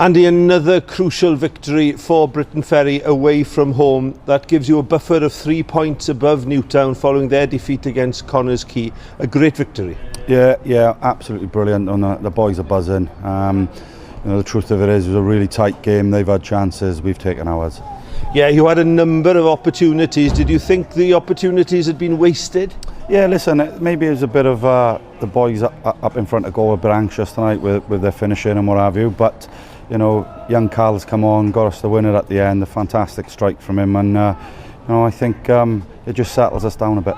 Andy, another crucial victory for Britain Ferry away from home. That gives you a buffer of 3 points above Newtown following their defeat against Connors Quay. A great victory. Yeah, absolutely brilliant. And the boys are buzzing. The truth of it is, it was a really tight game. They've had chances, we've taken ours. Yeah, you had a number of opportunities. Did you think the opportunities had been wasted? Yeah, listen, maybe it was a bit of the boys up in front of goal a bit anxious tonight with their finishing and what have you. But young Carl's come on, got us the winner at the end. A fantastic strike from him, and I think it just settles us down a bit.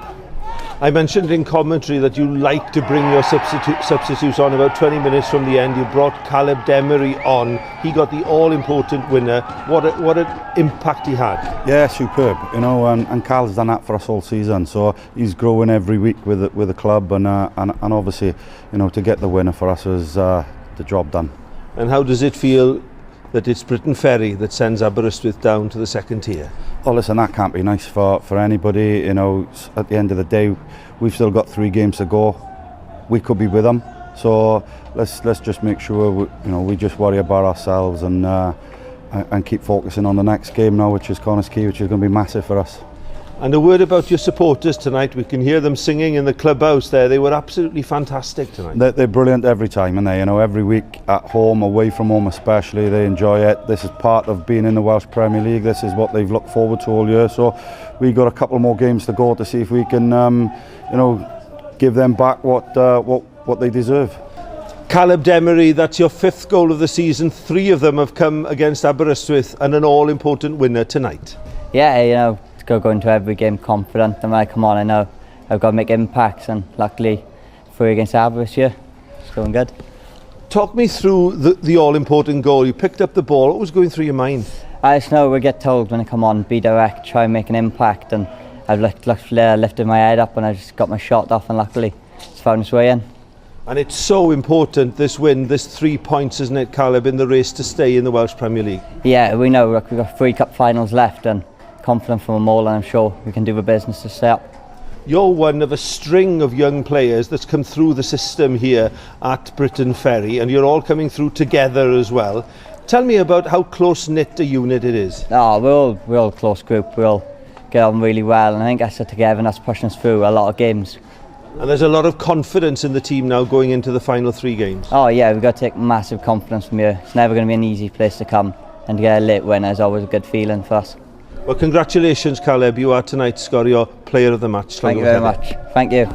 I mentioned in commentary that you like to bring your substitutes on about 20 minutes from the end. You brought Demery on. He got the all-important winner. What an impact he had. Yeah, superb. And Carl's done that for us all season. So he's growing every week with the club, and obviously, to get the winner for us was the job done. And how does it feel that it's Britain Ferry that sends Aberystwyth down to the second tier? Oh, listen, that can't be nice for anybody. At the end of the day, we've still got 3 games to go. We could be with them. So let's just make sure we just worry about ourselves and keep focusing on the next game now, which is Connors Quay, which is going to be massive for us. And a word about your supporters tonight. We can hear them singing in the clubhouse there. They were absolutely fantastic tonight. They're brilliant every time, and every week at home, away from home especially, they enjoy it. This is part of being in the Welsh Premier League. This is what they've looked forward to all year. So we've got a couple more games to go to see if we can, give them back what they deserve. Demery, that's your 5th goal of the season. 3 of them have come against Aberystwyth, and an all-important winner tonight. Yeah, go into every game confident, and when I come on, I know I've got to make impacts, and luckily 3 against Aberystwyth, it's going good. Talk me through the all-important goal. You picked up the ball. What was going through your mind? I just know we get told when I come on, be direct, try and make an impact, and I've lifted my head up and I just got my shot off, and luckily it's found its way in. And it's so important, this win, this 3 points, isn't it, Caleb, in the race to stay in the Welsh Premier League? Yeah, we know we've got 3 cup finals left, and confident from them all, and I'm sure we can do the business to stay up. You're one of a string of young players that's come through the system here at Britain Ferry, and you're all coming through together as well. Tell me about how close-knit a unit it is. Oh, we're all a close group. We all get on really well, and I think that's together, and that's pushing us through a lot of games. And there's a lot of confidence in the team now going into the final 3 games. Oh yeah, we've got to take massive confidence from here. It's never going to be an easy place to come, and to get a late winner is always a good feeling for us. Well, congratulations, Caleb. You are tonight's Osgoi'r Player of the Match. Thank you very much. Thank you.